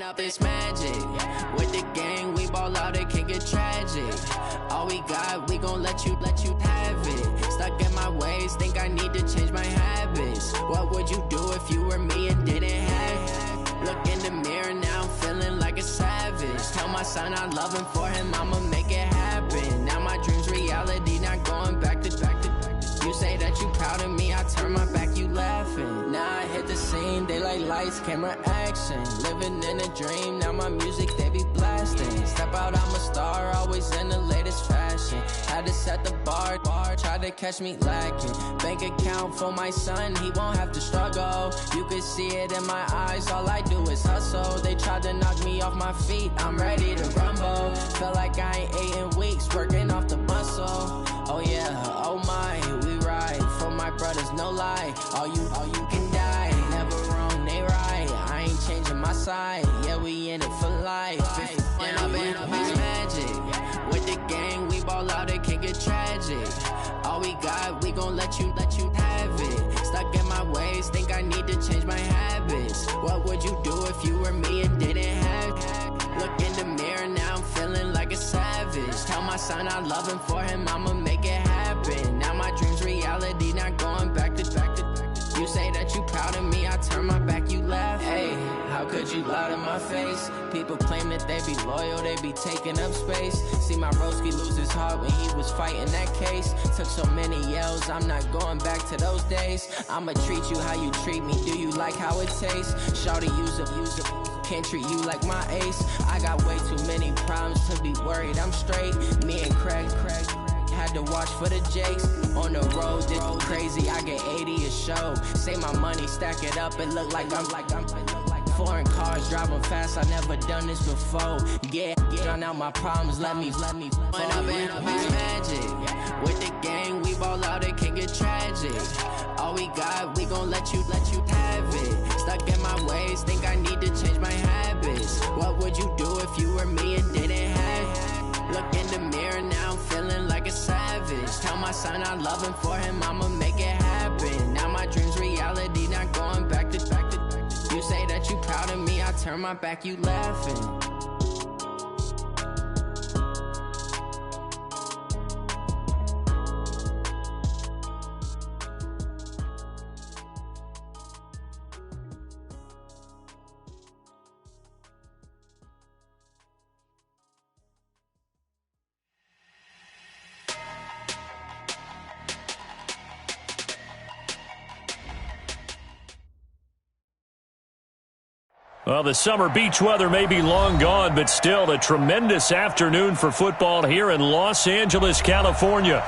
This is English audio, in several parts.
Up this magic. With the gang, we ball out, it can get tragic. All we got, we gon' let you have it. Stuck in my ways, think I need to change my habits. What would you do if you were me and didn't have it? Look in the mirror, now I'm feeling like a savage. Tell my son I love him, for him I'ma make it happen. Now my dream's reality, not going back to. You say that you proud of me, I turn my back, you laughing. Now I hit the scene, they like lights, camera, action. Living in a dream, now my music, they be blasting. Step out, I'm a star, always in the latest fashion. Had to set the bar, try to catch me lacking. Bank account for my son, he won't have to struggle. You can see it in my eyes, all I do is hustle. They tried to knock me off my feet, I'm ready to rumble. Feel like I ain't ate in weeks, working off the muscle. Oh yeah, oh my, we ride for my brothers, no lie. All you can die, never wrong, they right. I ain't changing my side, yeah, we in it for life. When up is magic. With the gang, we ball out, it can get tragic. All we got, we gon' let you have it. Stuck in my ways, think I need to change my habits. What would you do if you were me and didn't have it? Look in the mirror, now I'm feeling like a savage. Tell my son I love him, for him I'ma make it happen. Now my dream's reality, not going back to. You say that you proud of me, I turn my back, you laugh. Hey, how could you lie to my face? People claim that they be loyal, they be taking up space. See my broski lose his heart when he was fighting that case. Took so many yells, I'm not going back to those days. I'ma treat you how you treat me, do you like how it tastes? Shawty, use up. Can't treat you like my ace. I got way too many problems to be worried, I'm straight. Me and Craig had to watch for the Jakes. On the road, did crazy, I get 80 a show. Say my money, stack it up, it look like I'm foreign cars, driving fast, I never done this before. Yeah, drown out my problems, let me When up is magic. With the gang, we ball out, it can get tragic. All we got, we gon' let you have it. Stuck in my ways, think I need to change my habits. What would you do if you were me and didn't have it? Look in the mirror, now I'm feeling like a savage. Tell my son I love him, for him I'ma make it happen. Now my dream's reality, not going back to. You say that you proud of me, I turn my back, you laughing. Well, the summer beach weather may be long gone, but still a tremendous afternoon for football here in Los Angeles, California.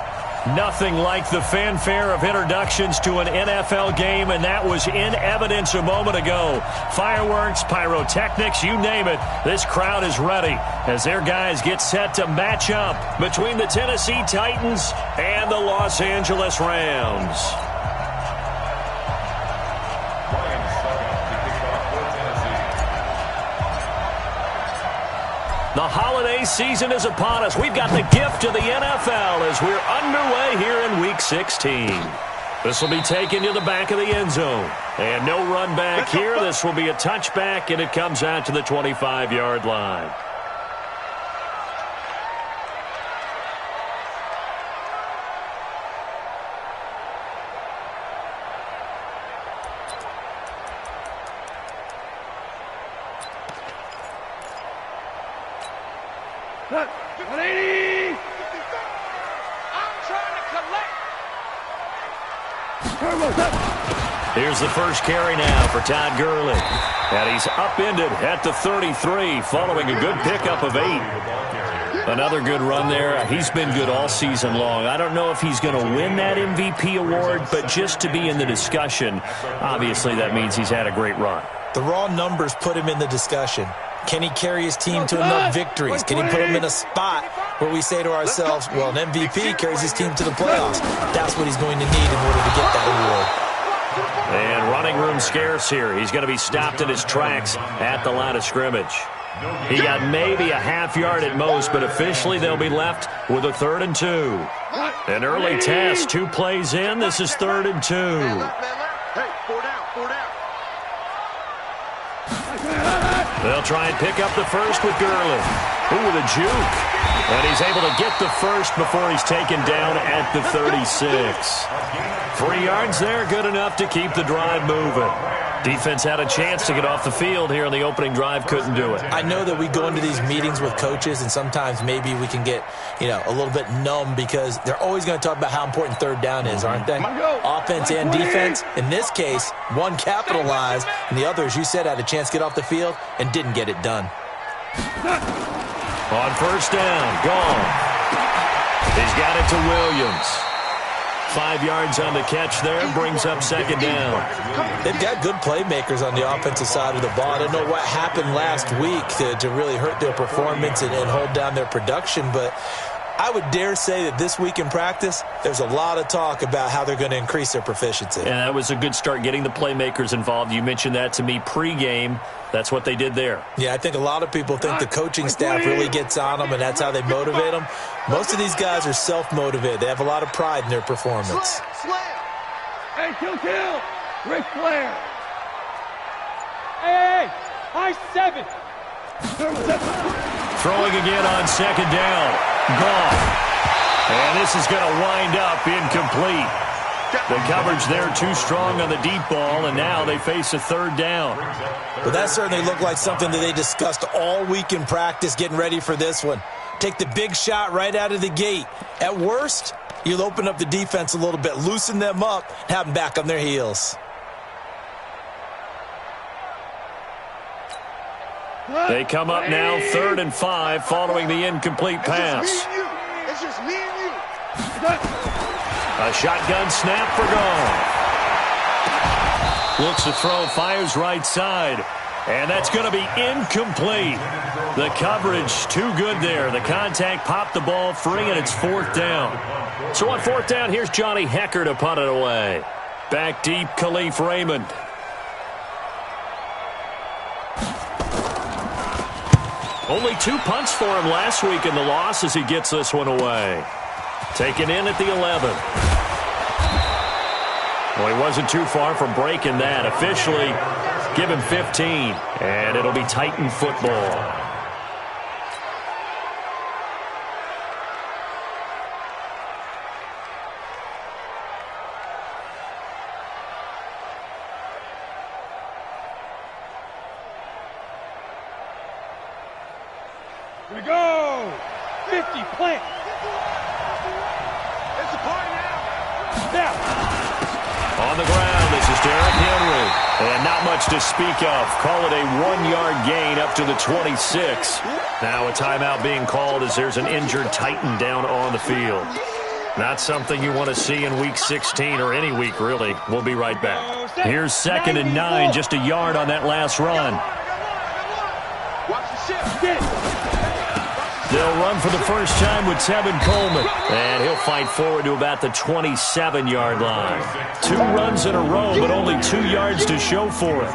Nothing like the fanfare of introductions to an NFL game, and that was in evidence a moment ago. Fireworks, pyrotechnics, you name it. This crowd is ready as their guys get set to match up between the Tennessee Titans and the Los Angeles Rams. The holiday season is upon us. We've got the gift of the NFL as we're underway here in Week 16. This will be taken to the back of the end zone. And no run back here. This will be a touchback, and it comes out to the 25-yard line. Here's the first carry now for Todd Gurley. And he's upended at the 33 following a good pickup of 8. Another good run there. He's been good all season long. I don't know if he's going to win that MVP award, but just to be in the discussion, obviously that means he's had a great run. The raw numbers put him in the discussion. Can he carry his team to enough victories? Can he put them in a spot where we say to ourselves, well, an MVP carries his team to the playoffs. That's what he's going to need in order to get that award. And running room scarce here. He's going to be stopped in his tracks at the line of scrimmage. He got maybe a half yard at most, but officially they'll be left with a 3rd and 2. An early test, 2 plays in. This is 3rd and 2. Hey, 4 down, 4 down. They'll try and pick up the first with Gurley. Ooh, with a juke. And he's able to get the first before he's taken down at the 36. 3 yards there, good enough to keep the drive moving. Defense had a chance to get off the field here on the opening drive, couldn't do it. I know that we go into these meetings with coaches, and sometimes maybe we can get, a little bit numb because they're always going to talk about how important 3rd down is, aren't they? Offense and defense. In this case, one capitalized, and the other, as you said, had a chance to get off the field and didn't get it done. On 1st down, gone. He's got it to Williams. 5 yards on the catch there, brings up 2nd down. They've got good playmakers on the offensive side of the ball. I don't know what happened last week to really hurt their performance and hold down their production, but I would dare say that this week in practice, there's a lot of talk about how they're going to increase their proficiency. And that was a good start, getting the playmakers involved. You mentioned that to me pregame. That's what they did there. Yeah, I think a lot of people think the coaching staff really gets on them, and that's how they motivate them. Most of these guys are self-motivated. They have a lot of pride in their performance. Hey, kill! Ric Flair! Hey! High 7! Throwing again on 2nd down. Gone. And this is going to wind up incomplete. The coverage there too strong on the deep ball, and now they face a 3rd down. Well, that certainly looked like something that they discussed all week in practice, getting ready for this one. Take the big shot right out of the gate. At worst, you'll open up the defense a little bit, loosen them up, and have them back on their heels. They come up now 3rd and 5 following the incomplete pass. It's just me and you. A shotgun snap for gone. Looks to throw, fires right side. And that's going to be incomplete. The coverage too good there. The contact popped the ball free, and it's 4th down. So on 4th down, here's Johnny Hecker to punt it away. Back deep, Khalif Raymond. Only 2 punts for him last week in the loss as he gets this one away. Taken in at the 11. Well, he wasn't too far from breaking that. Officially, give him 15, and it'll be Titan football. Here we go! 50, plant! It's a play now. Snap! On the ground, this is Derrick Henry. And not much to speak of. Call it a 1-yard gain up to the 26. Now a timeout being called as there's an injured Titan down on the field. Not something you want to see in Week 16 or any week, really. We'll be right back. Here's 2nd and 9, just a yard on that last run. Watch the shift. They'll run for the first time with Tevin Coleman. And he'll fight forward to about the 27-yard line. 2 runs in a row, but only 2 yards to show for it.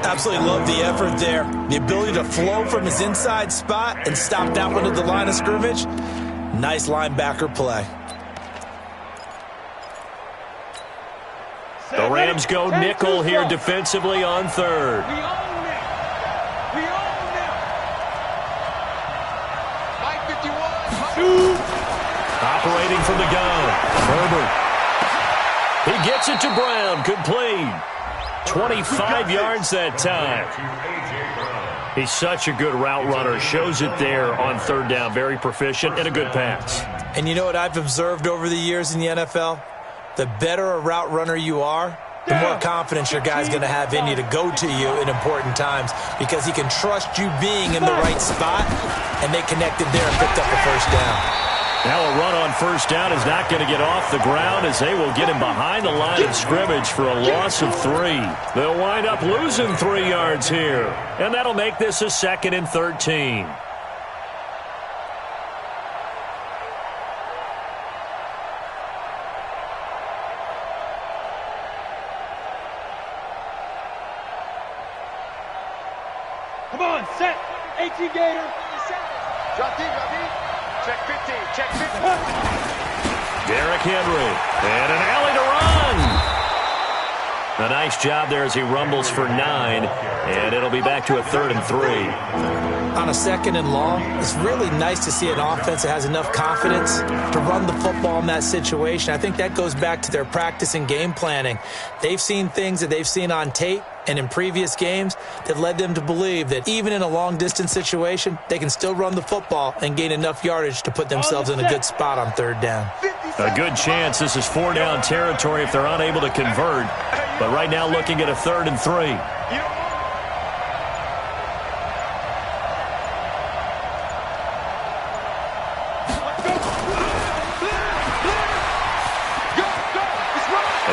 Absolutely love the effort there. The ability to flow from his inside spot and stop that one at the line of scrimmage. Nice linebacker play. The Rams go nickel here defensively on 3rd. Operating from the gun, Herbert. He gets it to Brown, complete. 25 yards that time. He's such a good route runner. Shows it there on 3rd down. Very proficient and a good pass. And you know what I've observed over the years in the NFL? The better a route runner you are, the more confidence your guy's going to have in you to go to you in important times because he can trust you being in the right spot, and they connected there and picked up a 1st down. Now a run on 1st down is not going to get off the ground as they will get him behind the line of scrimmage for a loss of 3. They'll wind up losing 3 yards here, and that'll make this a 2nd and 13. Come on, set! 18 Gator. Drop deep, drop deep. Check 15, check 15. Derrick Henry. And an alley to run. A nice job there as he rumbles for 9. And it'll be back to a 3rd and 3. On a 2nd and long, it's really nice to see an offense that has enough confidence to run the football in that situation. I think that goes back to their practice and game planning. They've seen things that they've seen on tape and in previous games that led them to believe that even in a long-distance situation, they can still run the football and gain enough yardage to put themselves in a good spot on 3rd down. A good chance this is 4-down territory if they're unable to convert. But right now looking at a 3rd and 3.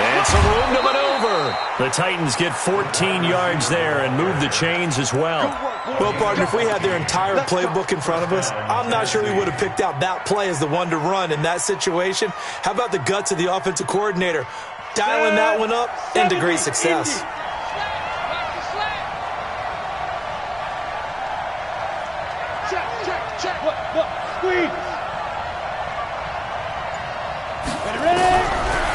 And some room to maneuver. The Titans get 14 yards there and move the chains as well. Well, partner, if we had their entire playbook in front of us, I'm not sure we would have picked out that play as the one to run in that situation. How about the guts of the offensive coordinator? Dialing that one up into great success. Check. Look, squeeze. Ready?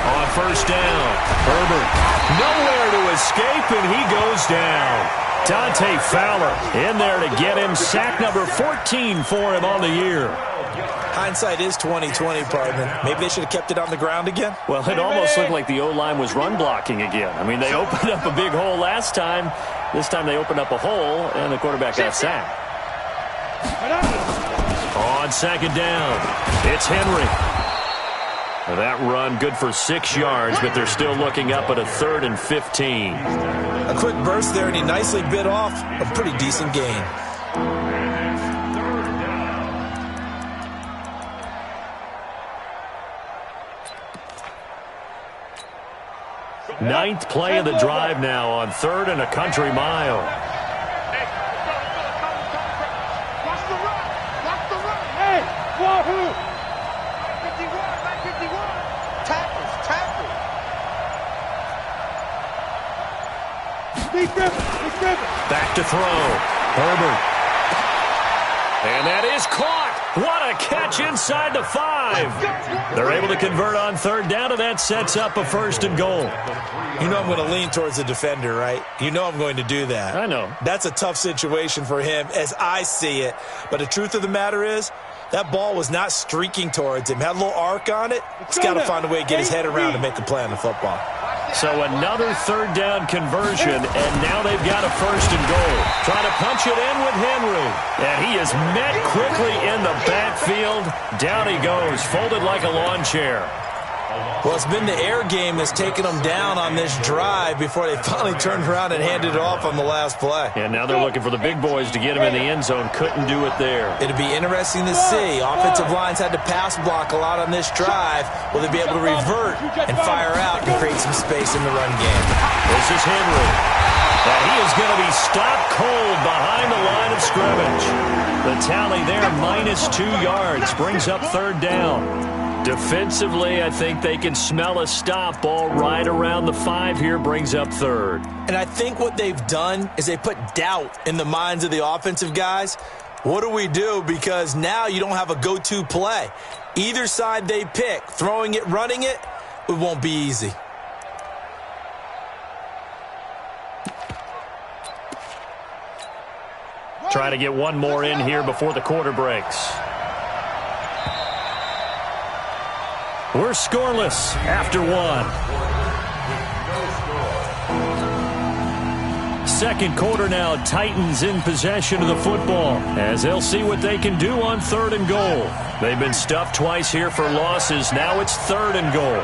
On 1st down, Herbert nowhere to escape, and he goes down. Dante Fowler in there to get him. Sack number 14 for him on the year. Hindsight is 20/20, partner. Maybe they should have kept it on the ground again. Well, it almost looked like the O-line was run blocking again. I mean, they opened up a big hole last time. This time they opened up a hole, and the quarterback got sacked. On 2nd down, it's Henry. That run good for 6 yards, but they're still looking up at a 3rd and 15. A quick burst there, and he nicely bit off a pretty decent gain. Ninth play of the drive now on 3rd and a country mile. Watch the run. Watch the run. Hey, Wahoo! 51. Tackles. Be driven. Back to throw. Herbert. And that is caught. What a catch inside the 5. They're able to convert on 3rd down, and that sets up a 1st and goal. You know I'm going to lean towards the defender, right? You know I'm going to do that. I know. That's a tough situation for him as I see it. But the truth of the matter is, that ball was not streaking towards him. Had a little arc on it. He's got to find a way to get his head around and make a play on the football. So another 3rd down conversion, and now they've got a 1st and goal. Trying to punch it in with Henry. And he is met quickly in the backfield. Down he goes, folded like a lawn chair. Well, it's been the air game that's taken them down on this drive before they finally turned around and handed it off on the last play. And now they're looking for the big boys to get him in the end zone. Couldn't do it there. It'll be interesting to see. Offensive lines had to pass block a lot on this drive. Will they be able to revert and fire out and create some space in the run game? This is Henry. And he is going to be stopped cold behind the line of scrimmage. The tally there, -2 yards, brings up 3rd down. Defensively, I think they can smell a stop. Ball right around the 5 here, brings up 3rd. And I think what they've done is they put doubt in the minds of the offensive guys. What do we do? Because now you don't have a go-to play. Either side they pick, throwing it, running it, it won't be easy. Try to get one more in here before the quarter breaks. We're scoreless after 1. Second quarter now, Titans in possession of the football as they'll see what they can do on 3rd and goal. They've been stuffed twice here for losses. Now it's 3rd and goal.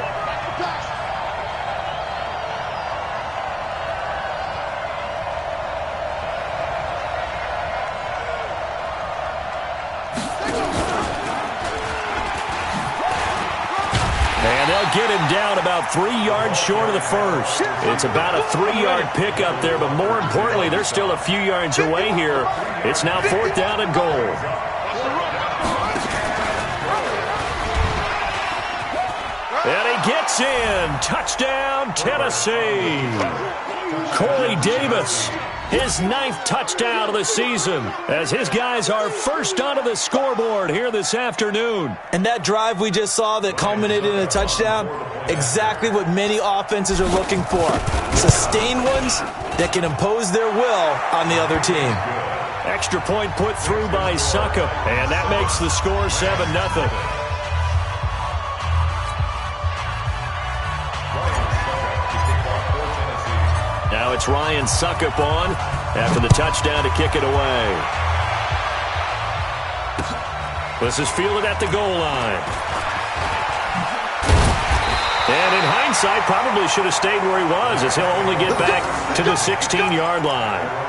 Get him down about 3 yards short of the 1st. It's about a 3-yard pickup there, but more importantly, they're still a few yards away here. It's now 4th down and goal. And he gets in. Touchdown, Tennessee. Corey Davis, his 9th touchdown of the season, as his guys are first onto the scoreboard here this afternoon. And that drive we just saw that culminated in a touchdown, exactly what many offenses are looking for. Sustained ones that can impose their will on the other team. Extra point put through by Suckup, and that makes the score 7-0. Now it's Ryan Suckup on after the touchdown to kick it away. This is fielded at the goal line. And in hindsight, probably should have stayed where he was, as he'll only get back to the 16-yard line.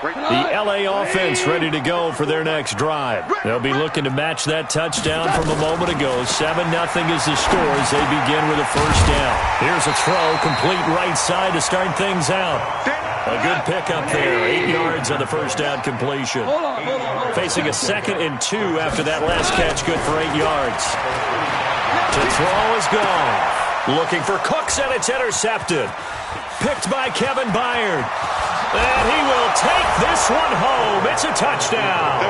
The L.A. offense ready to go for their next drive. They'll be looking to match that touchdown from a moment ago. 7-0 is the score as they begin with a first down. Here's a throw, complete right side to start things out. A good pickup there, 8 yards on the first down completion. Facing a 2nd and 2 after that last catch, good for 8 yards. To throw is gone. Looking for Cooks, and it's intercepted. Picked by Kevin Byard. And he will take this one home. It's a touchdown.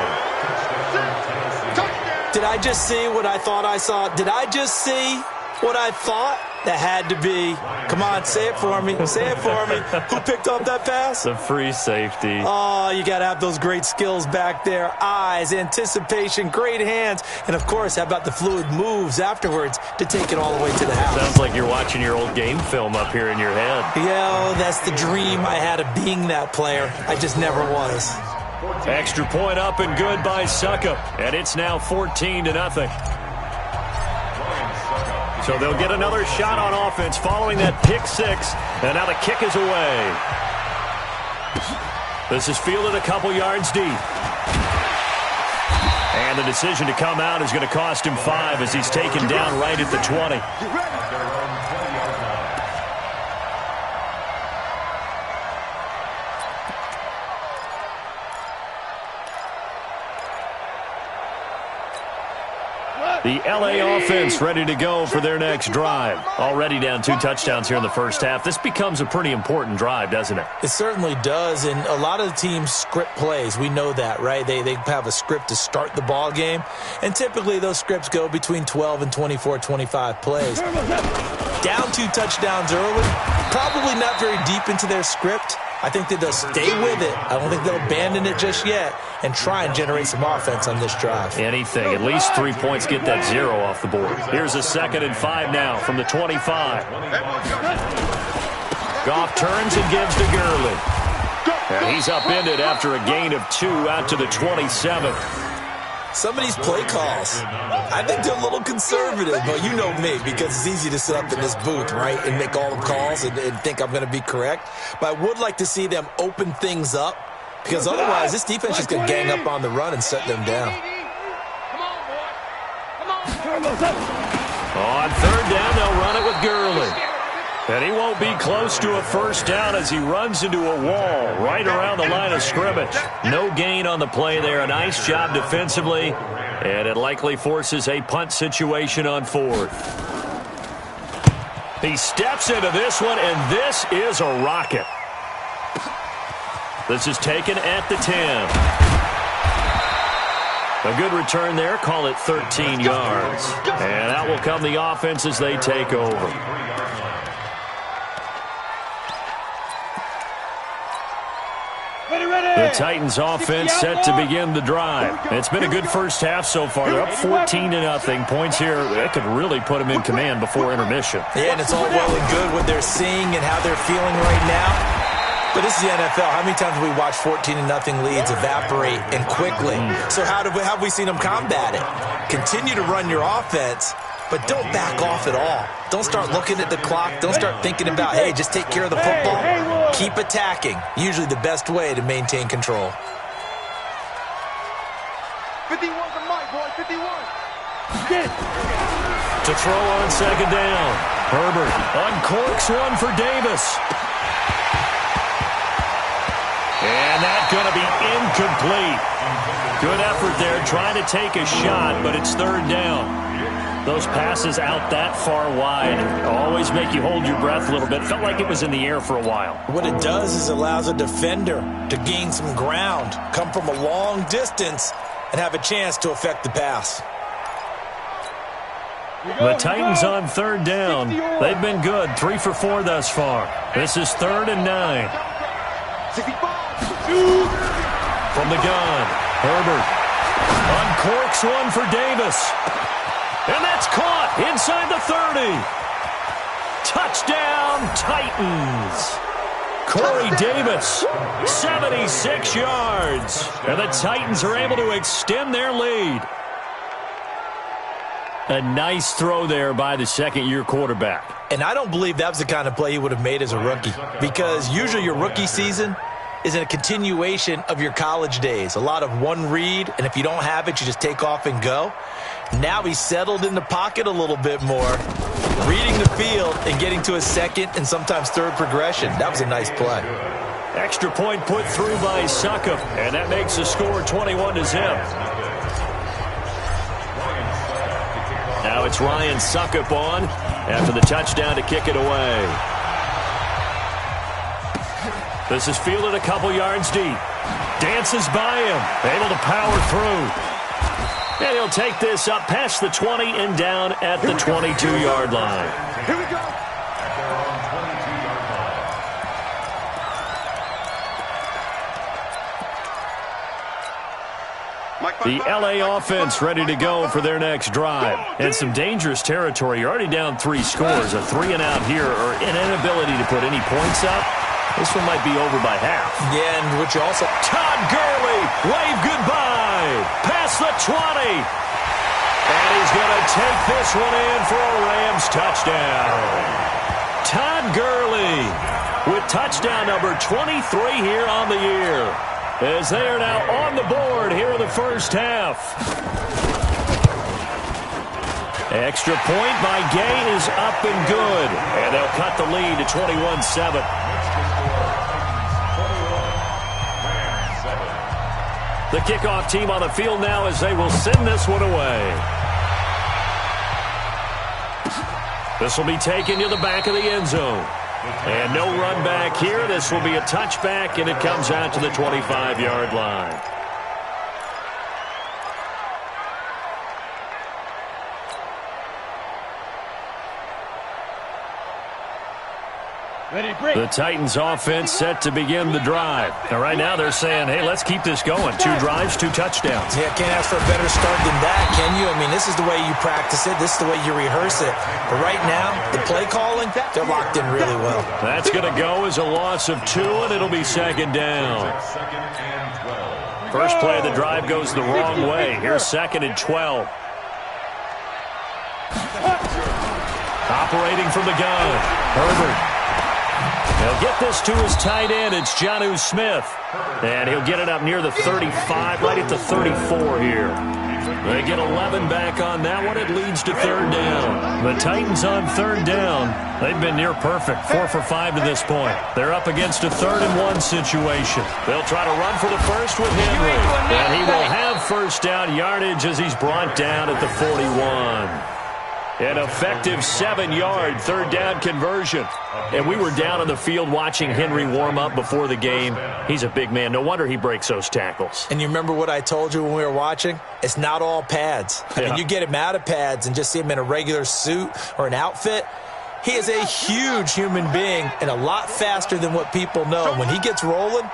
Did I just see what I thought I saw? Did I just see what I thought? That had to be. Come on, say it for me. Say it for me. Who picked up that pass? The free safety. Oh, you got to have those great skills back there. Eyes, anticipation, great hands. And, of course, how about the fluid moves afterwards to take it all the way to the house? Sounds like you're watching your old game film up here in your head. Yeah, that's the dream I had of being that player. I just never was. Extra point up and good by Suckup. And it's now 14-0. So they'll get another shot on offense following that pick six. And now the kick is away. This is fielded a couple yards deep. And the decision to come out is going to cost him 5 as he's taken down right at the 20. The L.A. offense ready to go for their next drive. Already down 2 touchdowns here in the first half. This becomes a pretty important drive, doesn't it? It certainly does, and a lot of the teams script plays. We know that, right? They have a script to start the ball game, and typically those scripts go between 12 and 24, 25 plays. Down 2 touchdowns early, probably not very deep into their script. I think that they'll stay with it. I don't think they'll abandon it just yet and try and generate some offense on this drive. Anything. At least 3 points, get that 0 off the board. Here's a 2nd and 5 now from the 25. Goff turns and gives to Gurley. And he's upended after a gain of 2 out to the 27. Some of these play calls, I think they're a little conservative, but you know me, because it's easy to sit up in this booth, right, and make all the calls and think I'm going to be correct. But I would like to see them open things up, because otherwise this defense is going to gang up on the run and shut them down. On 3rd down, they'll run it with Gurley. And he won't be close to a first down as he runs into a wall right around the line of scrimmage. No gain on the play there. A nice job defensively. And it likely forces a punt situation on 4th. He steps into this one, and this is a rocket. This is taken at the 10. A good return there. Call it 13 yards. And that will come the offense as they take over. The Titans offense set to begin the drive. It's been a good first half so far. They're up 14-0. Points here, that could really put them in command before intermission. Yeah, and it's all well and good what they're seeing and how they're feeling right now. But this is the NFL. How many times have we watched 14-0 leads evaporate and quickly? So how have we seen them combat it? Continue to run your offense, but don't back off at all. Don't start looking at the clock. Don't start thinking about, hey, just take care of the football. Keep attacking. Usually the best way to maintain control. 51 to Mike, boy, 51. To throw on 2nd down. Herbert uncorks one for Davis. And that going to be incomplete. Good effort there trying to take a shot, but it's third down. Those passes out that far wide always make you hold your breath a little bit. Felt like it was in the air for a while. What it does is allows a defender to gain some ground, come from a long distance, and have a chance to affect the pass. The Titans on third down. They've been good, 3 for 4 thus far. This is 3rd and 9. From the gun, Herbert uncorks one for Davis. And that's caught inside the 30. Touchdown, Titans. Corey Davis, 76 yards. And the Titans are able to extend their lead. A nice throw there by the second-year quarterback. And I don't believe that was the kind of play he would have made as a rookie, because usually your rookie season is a continuation of your college days. A lot of one read, and if you don't have it, you just take off and go. Now he's settled in the pocket a little bit more, reading the field and getting to a second and sometimes third progression. That was a nice play. Extra point put through by Succop, and that makes the score 21-0. Now it's Ryan Succop on after the touchdown to kick it away. This is fielded a couple yards deep. Dances by him, able to power through. And he'll take this up past the 20 and down at the 22-yard line. Here we go. The LA offense ready to go for their next drive. And some dangerous territory. You're already down 3 scores. A 3-and-out here or an inability to put any points up. This one might be over by half. Yeah, and which also... Todd Gurley, wave goodbye. Past the 20. And he's going to take this one in for a Rams touchdown. Todd Gurley with touchdown number 23 here on the year, as they are now on the board here in the first half. Extra point by Gay is up and good, and they'll cut the lead to 21-7. The kickoff team on the field now as they will send this one away. This will be taken to the back of the end zone. And no run back here. This will be a touchback, and it comes out to the 25-yard line. The Titans offense set to begin the drive. Now, right now they're saying, hey, let's keep this going. 2 drives, 2 touchdowns. Yeah, can't ask for a better start than that, can you? I mean, this is the way you practice it. This is the way you rehearse it. But right now, the play calling, they're locked in really well. That's going to go as a loss of 2, and it'll be 2nd down. First play of the drive goes the wrong way. Here's 2nd and 12. Operating from the gun, Herbert. He'll get this to his tight end. It's Jonnu Smith. And he'll get it up near the 35, right at the 34 here. They get 11 back on that one. It leads to 3rd down. The Titans on 3rd down. They've been near perfect, 4 for 5 to this point. They're up against a 3rd and 1 situation. They'll try to run for the first with Henry. And he will have first down yardage as he's brought down at the 41. An effective 7-yard 3rd down conversion. And we were down on the field watching Henry warm up before the game. He's a big man. No wonder he breaks those tackles. And you remember what I told you when we were watching? It's not all pads. I mean, you get him out of pads and just see him in a regular suit or an outfit. He is a huge human being and a lot faster than what people know. When he gets rolling,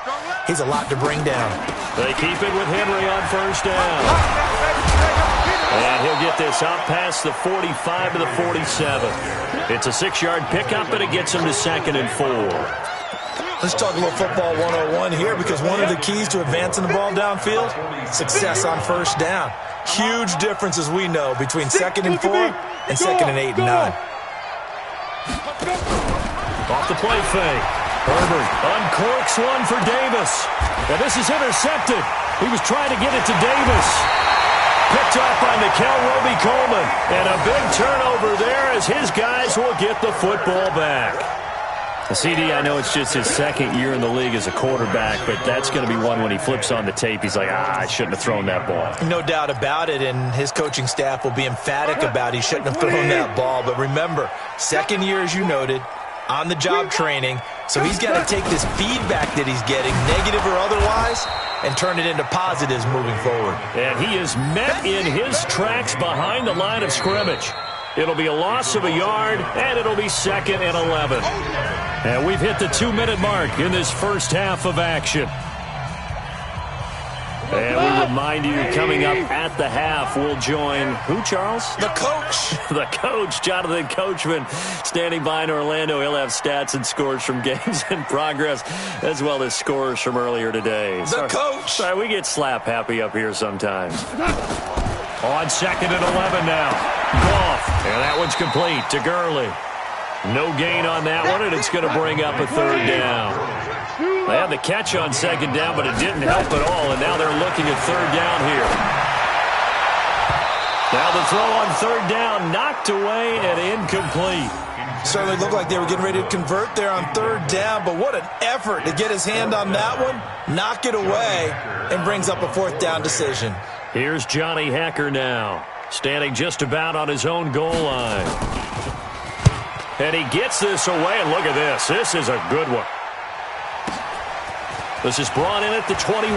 he's a lot to bring down. They keep it with Henry on first down. And he'll get this up past the 45 to the 47. It's a 6-yard pickup, and it gets him to 2nd and 4. Let's talk a little football 101 here, because one of the keys to advancing the ball downfield, success on first down. Huge difference, as we know, between 2nd and 4 and 2nd and 8 and 9. Off the play fake. Herbert uncorks one for Davis. And this is intercepted. He was trying to get it to Davis. Picked up by Nickel Roby-Coleman. And a big turnover there as his guys will get the football back. CD, I know it's just his second year in the league as a quarterback, but that's going to be one when he flips on the tape. He's like, I shouldn't have thrown that ball. No doubt about it, and his coaching staff will be emphatic about he shouldn't have thrown that ball. But remember, second year, as you noted, on-the-job training, so he's got to take this feedback that he's getting, negative or otherwise, and turn it into positives moving forward. And he is met in his tracks behind the line of scrimmage. It'll be a loss of a yard, and it'll be 2nd and 11. And we've hit the 2-minute mark in this first half of action. And we remind you, coming up at the half, we'll join who, Charles? The coach. The coach, Jonathan Coachman, standing by in Orlando. He'll have stats and scores from games in progress, as well as scores from earlier today. Coach. Sorry, we get slap happy up here sometimes. On 2nd and 11 now. Goff. And that one's complete to Gurley. No gain on that one, and it's going to bring up a 3rd down. They had the catch on 2nd down, but it didn't help at all, and now they're looking at 3rd down here. Now the throw on 3rd down, knocked away and incomplete. Certainly looked like they were getting ready to convert there on 3rd down, but what an effort to get his hand on that one, knock it away, and brings up a 4th down decision. Here's Johnny Hacker now, standing just about on his own goal line. And he gets this away, and look at this. This is a good one. This is brought in at the 21.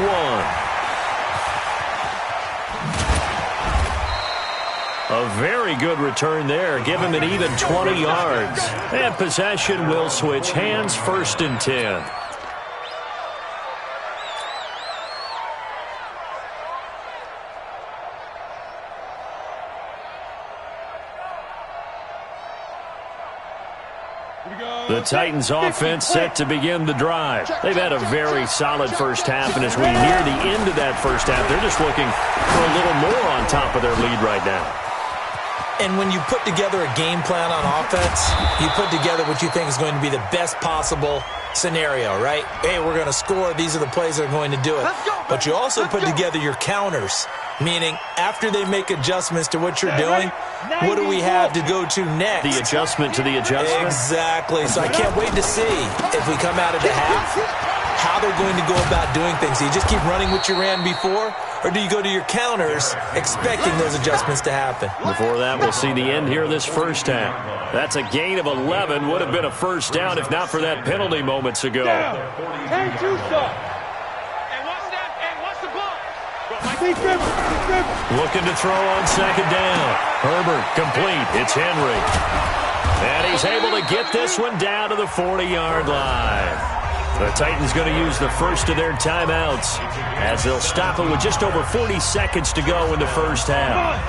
A very good return there. Give him an even 20 yards. And possession will switch hands, 1st and 10. The Titans offense set to begin the drive. They've had a very solid first half, and as we near the end of that first half, they're just looking for a little more on top of their lead right now. And when you put together a game plan on offense, you put together what you think is going to be the best possible scenario, right? Hey, we're going to score. These are the plays that are going to do it. But you also put together your counters, meaning after they make adjustments to what you're doing, what do we have to go to next? The adjustment to the adjustment? Exactly. So I can't wait to see if we come out of the half, how they're going to go about doing things. Do you just keep running what you ran before, or do you go to your counters expecting those adjustments to happen? Before that, we'll see the end here of this first half. That's a gain of 11. Would have been a 1st down if not for that penalty moments ago. Looking to throw on 2nd down. Herbert complete. It's Henry. And he's able to get this one down to the 40-yard line. The Titans going to use the first of their timeouts as they'll stop it with just over 40 seconds to go in the first half.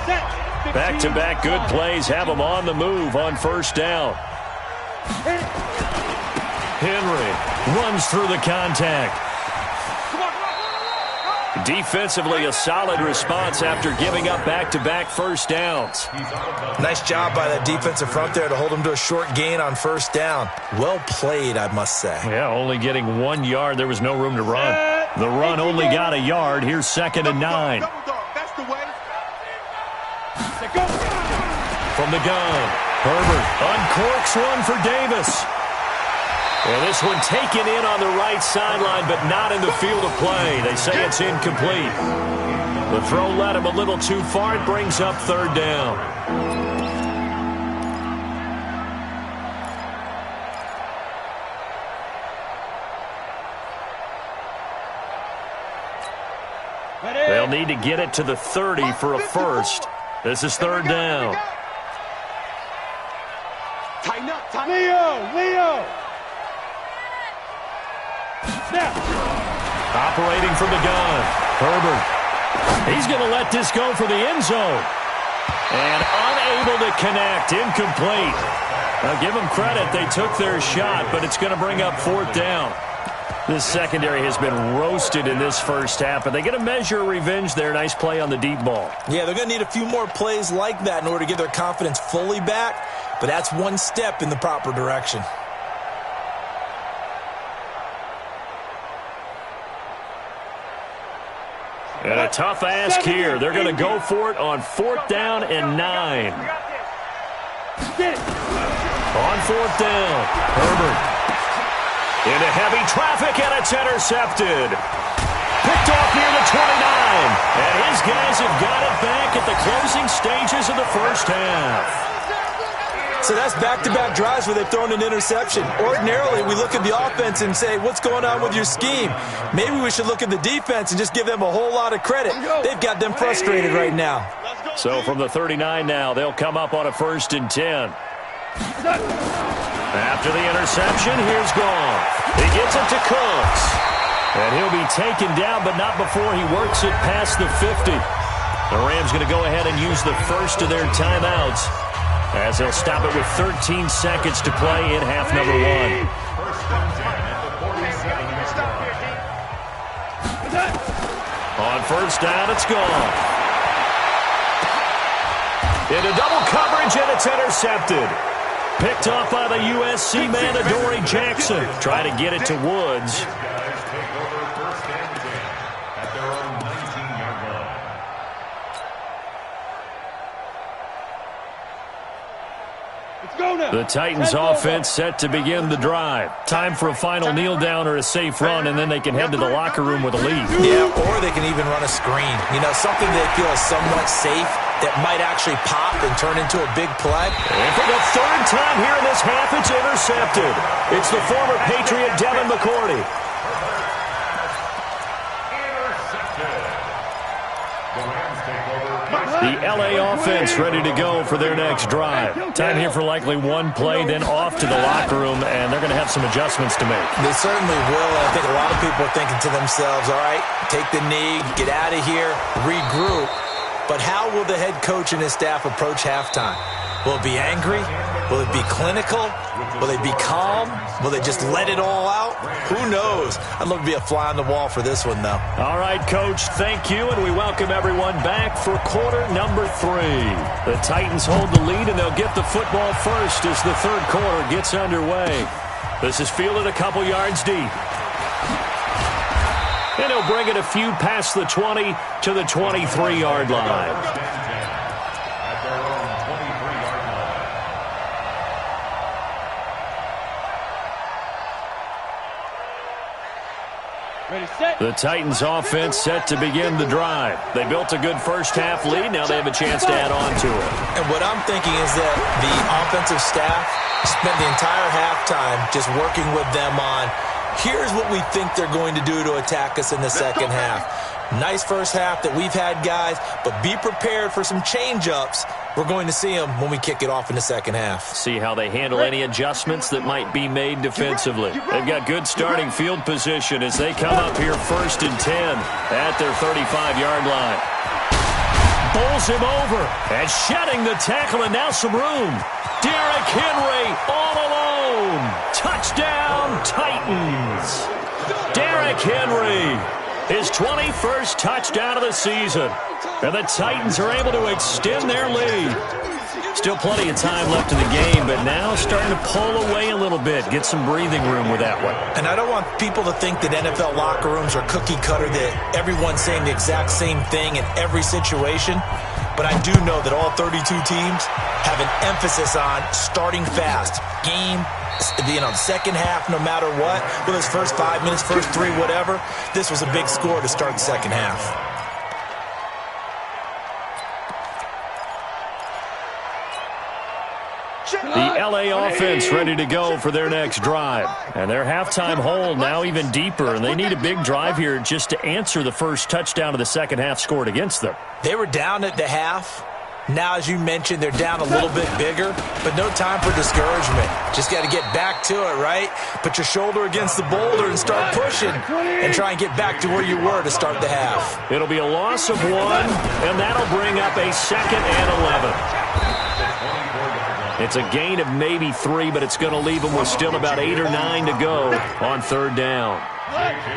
Back-to-back good plays have them on the move on 1st down. Henry runs through the contact. Defensively, a solid response after giving up back-to-back 1st downs. Nice job by that defensive front there to hold them to a short gain on 1st down. Well played, I must say. Yeah, only getting 1 yard. There was no room to run. The run only got a yard. Here's 2nd and 9. From the gun, Herbert uncorks one for Davis. And this one taken in on the right sideline, but not in the field of play. They say it's incomplete. The throw led him a little too far. It brings up 3rd down. They'll need to get it to the 30 for a 1st. This is 3rd down. Leo! Operating from the gun, Herbert. He's going to let this go for the end zone. And unable to connect, incomplete. Now give them credit, they took their shot, but it's going to bring up 4th down. This secondary has been roasted in this first half, but they get a measure of revenge there. Nice play on the deep ball. Yeah, they're going to need a few more plays like that in order to get their confidence fully back, but that's one step in the proper direction. And a tough ask here. They're going to go for it on 4th down and 9. On 4th down, Herbert Into heavy traffic, and it's intercepted. Picked off near the 29. And his guys have got it back at the closing stages of the first half. So that's back-to-back drives where they've thrown an interception. Ordinarily, we look at the offense and say, what's going on with your scheme? Maybe we should look at the defense and just give them a whole lot of credit. They've got them frustrated right now. So from the 39 now, they'll come up on a 1st and 10. After the interception, here's Goff. He gets it to Cooks. And he'll be taken down, but not before he works it past the 50. The Rams going to go ahead and use the first of their timeouts, as they'll stop it with 13 seconds to play in half number 1. On 1st down, it's gone. Into double coverage, and it's intercepted. Picked off by the USC man, Adoree Jackson. Try to get it to Woods. The Titans offense set to begin the drive. Time for a final kneel down or a safe run, and then they can head to the locker room with a lead. Yeah, or they can even run a screen. You know, something they feel is somewhat safe that might actually pop and turn into a big play. And for the 3rd time here in this half, it's intercepted. It's the former Patriot Devin McCourty. The L.A. offense ready to go for their next drive. Time here for likely one play, then off to the locker room, and they're going to have some adjustments to make. They certainly will, and I think a lot of people are thinking to themselves, all right, take the knee, get out of here, regroup. But how will the head coach and his staff approach halftime? Will it be angry? Will it be clinical? Will they be calm? Will they just let it all out? Who knows? I'd love to be a fly on the wall for this one, though. All right, Coach, thank you, and we welcome everyone back for quarter number 3. The Titans hold the lead, and they'll get the football first as the 3rd quarter gets underway. This is fielded a couple yards deep. And he'll bring it a few past the 20 to the 23-yard line. The Titans offense set to begin the drive. They built a good first half lead. Now they have a chance to add on to it. And what I'm thinking is that the offensive staff spent the entire halftime just working with them on, here's what we think they're going to do to attack us in the second half. Nice first half that we've had, guys, but be prepared for some change-ups. We're going to see them when we kick it off in the second half. See how they handle any adjustments that might be made defensively. They've got good starting field position as they come up here 1st and 10 at their 35-yard line. Bowls him over and shedding the tackle, and now some room. Derrick Henry all alone. Touchdown, Titans. Derrick Henry, his 21st touchdown of the season. And the Titans are able to extend their lead. Still plenty of time left in the game, but now starting to pull away a little bit. Get some breathing room with that one. And I don't want people to think that NFL locker rooms are cookie cutter, that everyone's saying the exact same thing in every situation. But I do know that all 32 teams have an emphasis on starting fast. Game, second half, no matter what. Whether it's first 5 minutes, first 3, whatever. This was a big score to start the second half. The L.A. offense ready to go for their next drive. And their halftime hole now even deeper, and they need a big drive here just to answer the first touchdown of the second half scored against them. They were down at the half. Now, as you mentioned, they're down a little bit bigger, but no time for discouragement. Just got to get back to it, right? Put your shoulder against the boulder and start pushing and try and get back to where you were to start the half. It'll be a loss of 1, and that'll bring up a 2nd and 11. It's a gain of maybe 3, but it's going to leave them with still about 8 or 9 to go on 3rd down.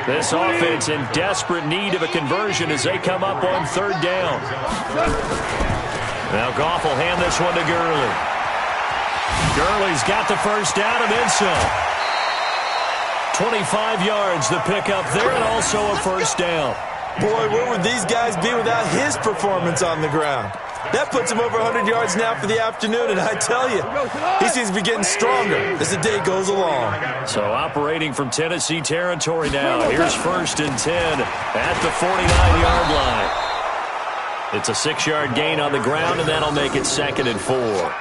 This offense in desperate need of a conversion as they come up on 3rd down. Now Goff will hand this one to Gurley. Gurley's got the first down and then some. 25 yards the pickup there, and also a first down. Boy, where would these guys be without his performance on the ground? That puts him over 100 yards now for the afternoon, and I tell you, he seems to be getting stronger as the day goes along. So operating from Tennessee territory now. Here's 1st and 10 at the 49-yard line. It's a 6-yard gain on the ground, and that'll make it 2nd and 4.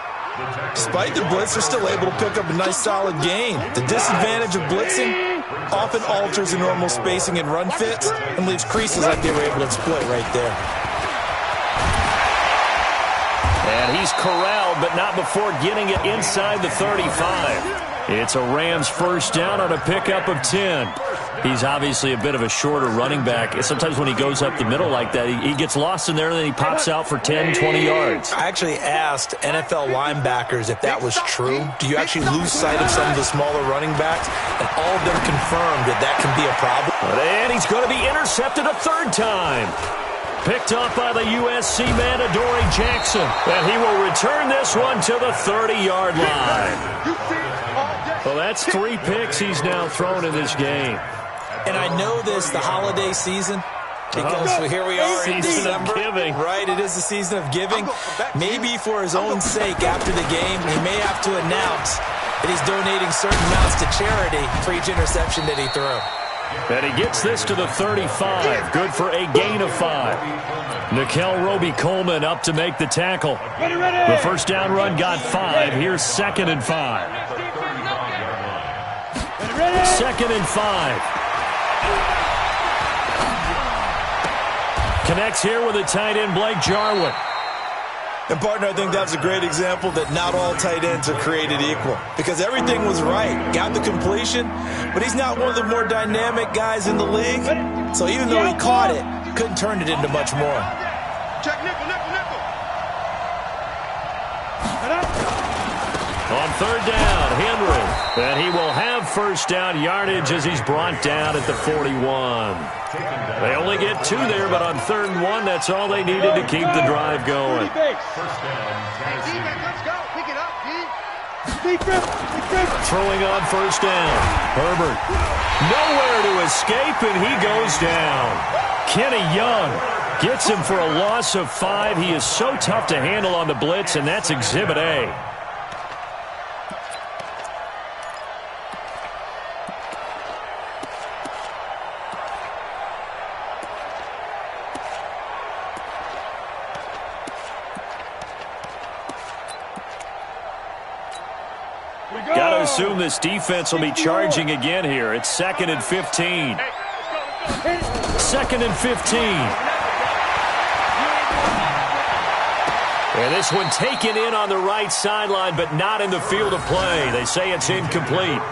Despite the blitz, they're still able to pick up a nice solid gain. The disadvantage of blitzing often alters the normal spacing and run fits and leaves creases like they were able to exploit right there. And he's corralled, but not before getting it inside the 35. It's a Rams 1st down on a pickup of 10. He's obviously a bit of a shorter running back. Sometimes when he goes up the middle like that, he gets lost in there, and then he pops out for 10, 20 yards. I actually asked NFL linebackers if that was true. Do you actually lose sight of some of the smaller running backs? And all of them confirmed that that can be a problem. And he's going to be intercepted a 3rd time. Picked up by the USC man, Adoree Jackson. And he will return this one to the 30-yard line. Well, that's 3 picks he's now thrown in this game. And I know this, the holiday season, because here we are in December. Giving. Right, it is the season of giving. Maybe for his own sake after the game, he may have to announce that he's donating certain amounts to charity for each interception that he threw. And he gets this to the 35. Good for a gain of 5. Nickel Roby-Coleman up to make the tackle. The 1st down run got 5. Here's 2nd and 5. 2nd and 5. Connects here with a tight end, Blake Jarwin. And, partner, I think that's a great example that not all tight ends are created equal. Because everything was right. Got the completion, but he's not one of the more dynamic guys in the league. So even though he caught it, couldn't turn it into much more. Check nickel, nickel, nickel. On 3rd down, Henry. And he will have 1st down yardage as he's brought down at the 41. They only get 2 there, but on 3rd and 1, that's all they needed to keep the drive going. Throwing on 1st down. Herbert. Nowhere to escape, and he goes down. Kenny Young gets him for a loss of 5. He is so tough to handle on the blitz, and that's Exhibit A. Got to assume this defense will be charging again here. It's 2nd and 15. 2nd and 15. And this one taken in on the right sideline, but not in the field of play. They say it's incomplete.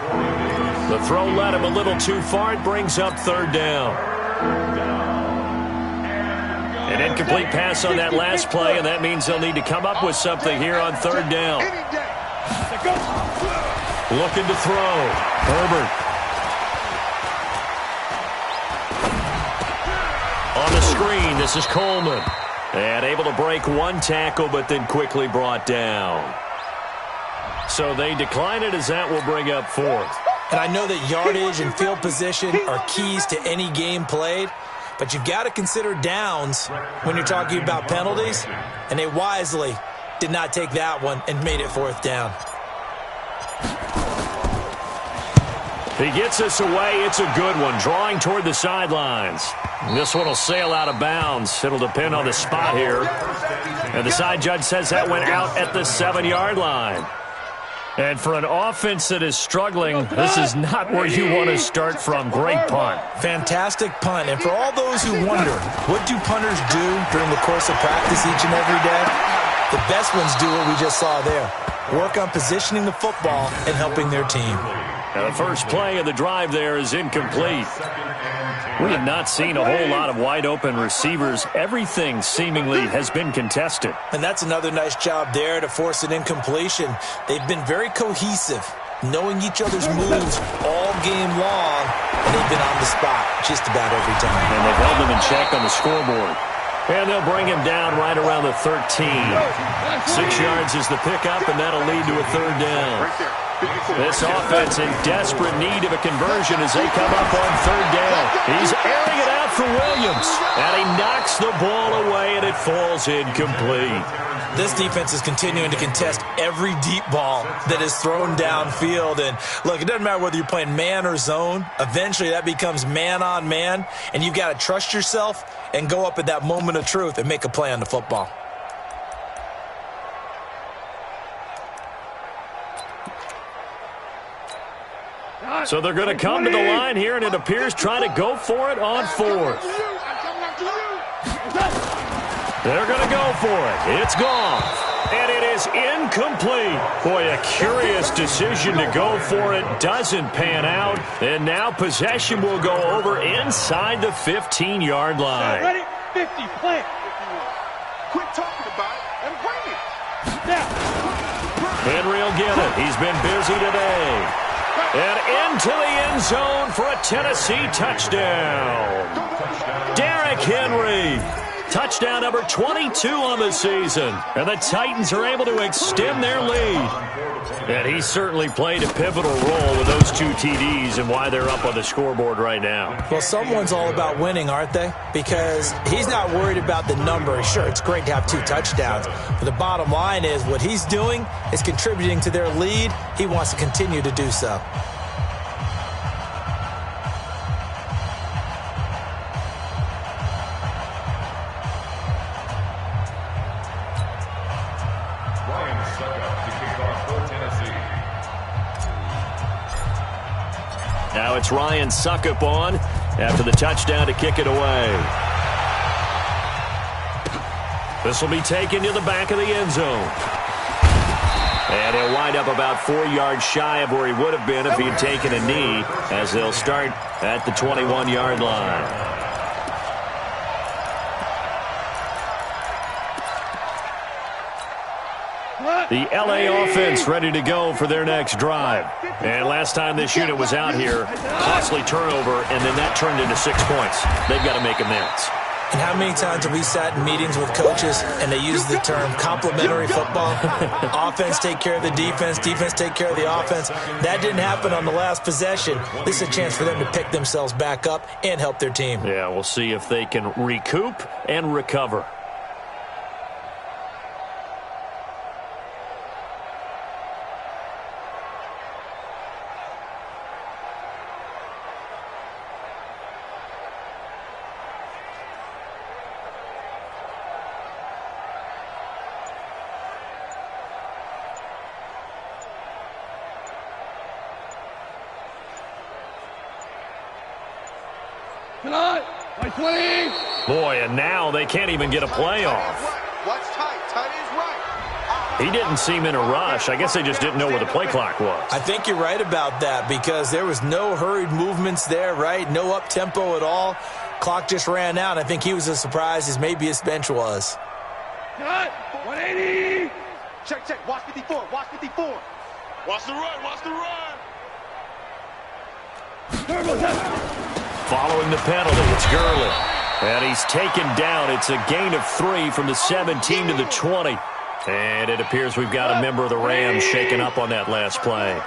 The throw led him a little too far. It brings up 3rd down. An incomplete pass on that last play, and that means they'll need to come up with something here on 3rd down. Looking to throw. Herbert. On the screen, this is Coleman. And able to break 1 tackle, but then quickly brought down. So they decline it as that will bring up 4th. And I know that yardage and field position are keys to any game played, but you've got to consider downs when you're talking about penalties, and they wisely did not take that one and made it 4th down. He gets us away. It's a good one. Drawing toward the sidelines. This one will sail out of bounds. It'll depend on the spot here. And the side judge says that went out at the 7-yard line. And for an offense that is struggling, this is not where you want to start from. Great punt. Fantastic punt. And for all those who wonder, what do punters do during the course of practice each and every day? The best ones do what we just saw there. Work on positioning the football and helping their team. Now the first play of the drive there is incomplete. We have not seen a whole lot of wide-open receivers. Everything seemingly has been contested. And that's another nice job there to force an incompletion. They've been very cohesive, knowing each other's moves all game long, and they've been on the spot just about every time. And they've held them in check on the scoreboard. And they'll bring him down right around the 13. 6 yards is the pickup, and that'll lead to a 3rd down. This offense in desperate need of a conversion as they come up on 3rd down. He's airing it out for Williams. And he knocks the ball away, and it falls incomplete. This defense is continuing to contest every deep ball that is thrown downfield. And, look, it doesn't matter whether you're playing man or zone. Eventually, that becomes man-on-man, and you've got to trust yourself and go up at that moment of truth and make a play on the football. So they're going to come to the line here, and it appears trying to go for it on fourth. They're going to go for it. It's gone. And it is incomplete. Boy, a curious decision to go for it. Doesn't pan out. And now possession will go over inside the 15-yard line. Ready? 50, plant. Quit talking about it and bring it. Now. Henry will get it. He's been busy today. And into the end zone for a Tennessee touchdown. Derrick Henry. Touchdown number 22 on the season. And the Titans are able to extend their lead. And he certainly played a pivotal role with those 2 TDs and why they're up on the scoreboard right now. Well, someone's all about winning, aren't they? Because he's not worried about the number. Sure, it's great to have 2 touchdowns. But the bottom line is what he's doing is contributing to their lead. He wants to continue to do so. Now it's Ryan Suckup on after the touchdown to kick it away. This will be taken to the back of the end zone. And he'll wind up about 4 yards shy of where he would have been if he had taken a knee, as they'll start at the 21-yard line. The L.A. offense ready to go for their next drive. And last time this unit was out here, costly turnover, and then that turned into 6 points. They've got to make amends. And how many times have we sat in meetings with coaches and they use the term complementary football? Offense take care of the defense, defense take care of the offense. That didn't happen on the last possession. This is a chance for them to pick themselves back up and help their team. Yeah, we'll see if they can recoup and recover. Boy, and now they can't even get a play off. What's tight? Tight is right. He didn't seem in a rush. I guess they just didn't know where the play clock was. I think you're right about that because there was no hurried movements there, right? No up-tempo at all. Clock just ran out. I think he was as surprised as maybe his bench was. Cut! 180! Check, check. Watch 54. Watch 54. Watch the run. Watch the run. Following the penalty, it's Gurley. And he's taken down. It's a gain of 3 from the 17 to the 20. And it appears we've got a member of the Rams shaken up on that last play.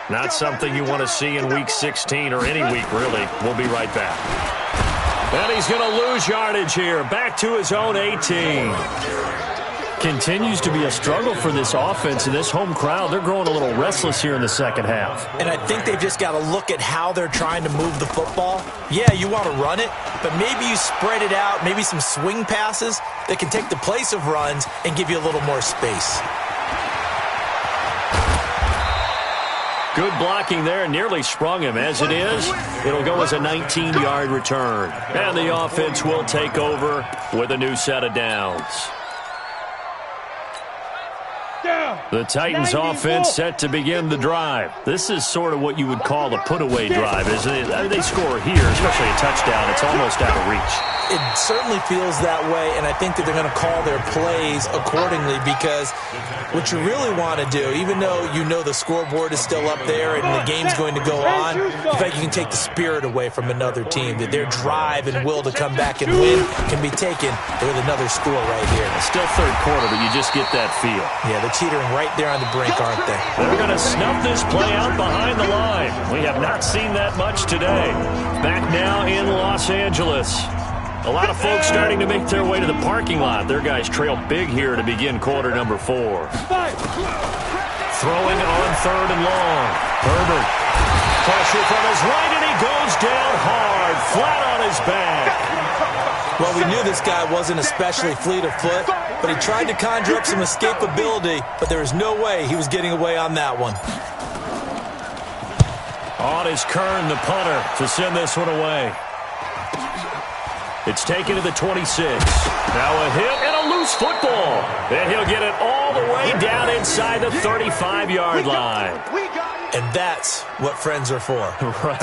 Not something you want to see in Week 16 or any week, really. We'll be right back. And he's going to lose yardage here. Back to his own 18. Continues to be a struggle for this offense and this home crowd. They're growing a little restless here in the second half. And I think they've just got to look at how they're trying to move the football. Yeah, you want to run it, but maybe you spread it out, maybe some swing passes that can take the place of runs and give you a little more space. Good blocking there, nearly sprung him. As it is, it'll go as a 19-yard return. And the offense will take over with a new set of downs. The Titans offense set to begin the drive. This is sort of what you would call a put-away drive, isn't it? They score here, especially a touchdown. It's almost out of reach. It certainly feels that way, and I think that they're going to call their plays accordingly, because what you really want to do, even though you know the scoreboard is still up there and the game's going to go on, in fact, you can take the spirit away from another team, that their drive and will to come back and win can be taken with another score right here. It's still third quarter, but you just get that feel. Yeah, they're teetering right there on the brink, aren't they? They're going to snuff this play out behind the line. We have not seen that much today. Back now in Los Angeles. A lot of folks starting to make their way to the parking lot. Their guys trail big here to begin quarter number 4. Throwing on third and long. Herbert. Pressure from his right, and he goes down hard, flat on his back. Well, we knew this guy wasn't especially fleet of foot, but he tried to conjure up some escapability, but there was no way he was getting away on that one. On is Kern, the punter, to send this one away. It's taken to the 26. Now a hit and a loose football. And he'll get it all the way down inside the 35-yard line. And that's what friends are for. Right.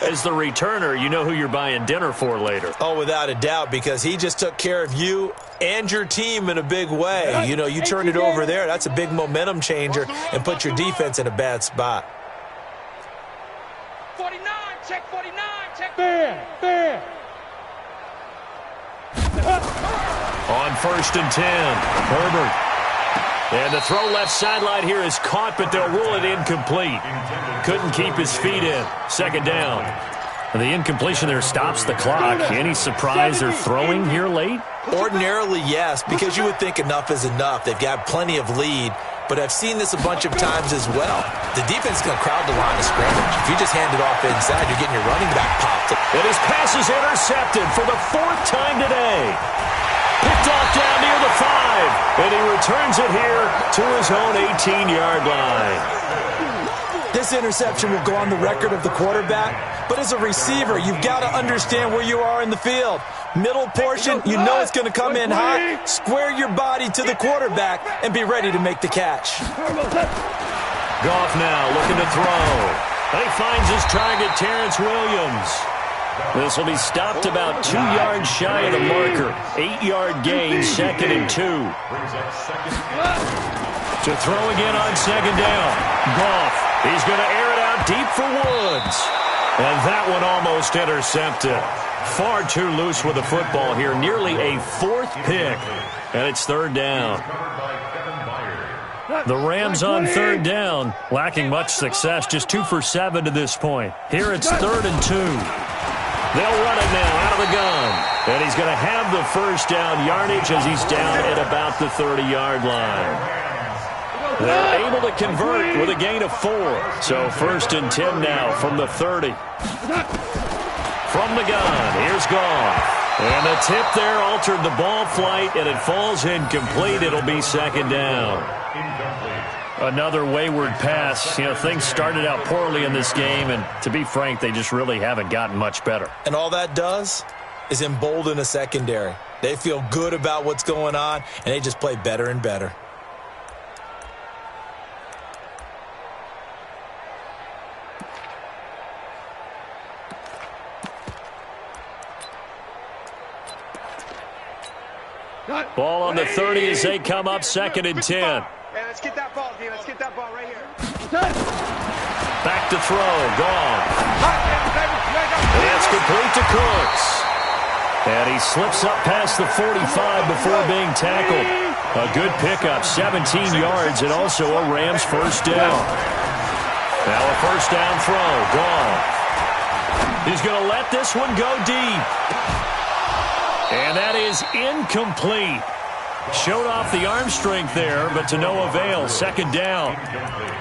As the returner, you know who you're buying dinner for later. Oh, without a doubt, because he just took care of you and your team in a big way. You know, you turn it over there, that's a big momentum changer, and put your defense in a bad spot. 49, check 49, check. Fair. On first and 10, Herbert. And the throw left sideline here is caught, but they'll rule it incomplete. Couldn't keep his feet in. Second down. And the incompletion there stops the clock. Any surprise they're throwing here late? Ordinarily, yes, because you would think enough is enough. They've got plenty of lead, but I've seen this a bunch of times as well. The defense is going to crowd the line of scrimmage. If you just hand it off inside, you're getting your running back popped. And his pass is intercepted for the 4th time today. Picked off down near the 5, and he returns it here to his own 18-yard line. This interception will go on the record of the quarterback, but as a receiver, you've got to understand where you are in the field. Middle portion, you know it's going to come in hot. Square your body to the quarterback and be ready to make the catch. Goff now looking to throw. He finds his target, Terrence Williams. This will be stopped about 2 yards shy of the marker. 8-yard gain, 2nd and 2. To throw again on second down. Goff, he's going to air it out deep for Woods. And that one almost intercepted. Far too loose with the football here. Nearly a 4th pick. And it's third down. The Rams on third down, lacking much success. Just 2 for 7 to this point. Here it's 3rd and 2. They'll run it now out of the gun. And he's going to have the first down yardage as he's down at about the 30-yard line. They're able to convert with a gain of 4. So 1st and 10 now from the 30. From the gun, here's Goff. And the tip there altered the ball flight, and it falls incomplete. It'll be 2nd down. Another wayward pass. You know, things started out poorly in this game, and to be frank, they just really haven't gotten much better. And all that does is embolden a secondary. They feel good about what's going on, and they just play better and better. Ball on the 30 as they come up 2nd and 10. Hey, let's get that ball, D. Let's get that ball right here. Back to throw. Gone. And it's complete to Cooks. And he slips up past the 45 before being tackled. A good pickup, 17 yards, and also a Rams first down. Now a first down throw. Gone. He's going to let this one go deep. And that is incomplete. Showed off the arm strength there, but to no avail. 2nd down.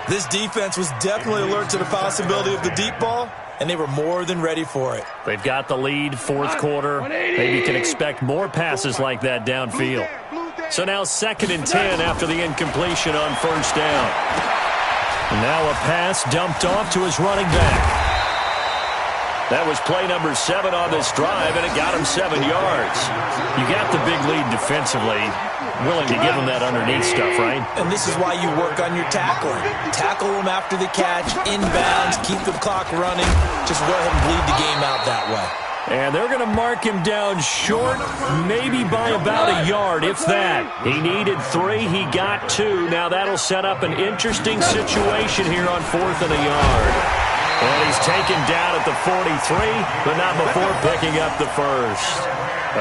This defense was definitely alert to the possibility of the deep ball, and they were more than ready for it. They've got the lead, 4th quarter. Maybe you can expect more passes like that downfield. So now 2nd and 10 after the incompletion on first down. And now a pass dumped off to his running back. That was play number 7 on this drive, and it got him 7 yards. You got the big lead defensively. Willing to give him that underneath stuff, right? And this is why you work on your tackling. Tackle him after the catch, inbounds, keep the clock running. Just go ahead and bleed the game out that way. And they're going to mark him down short, maybe by about a yard, if that. He needed 3. He got 2. Now that'll set up an interesting situation here on 4th and a yard. And he's taken down at the 43, but not before picking up the first.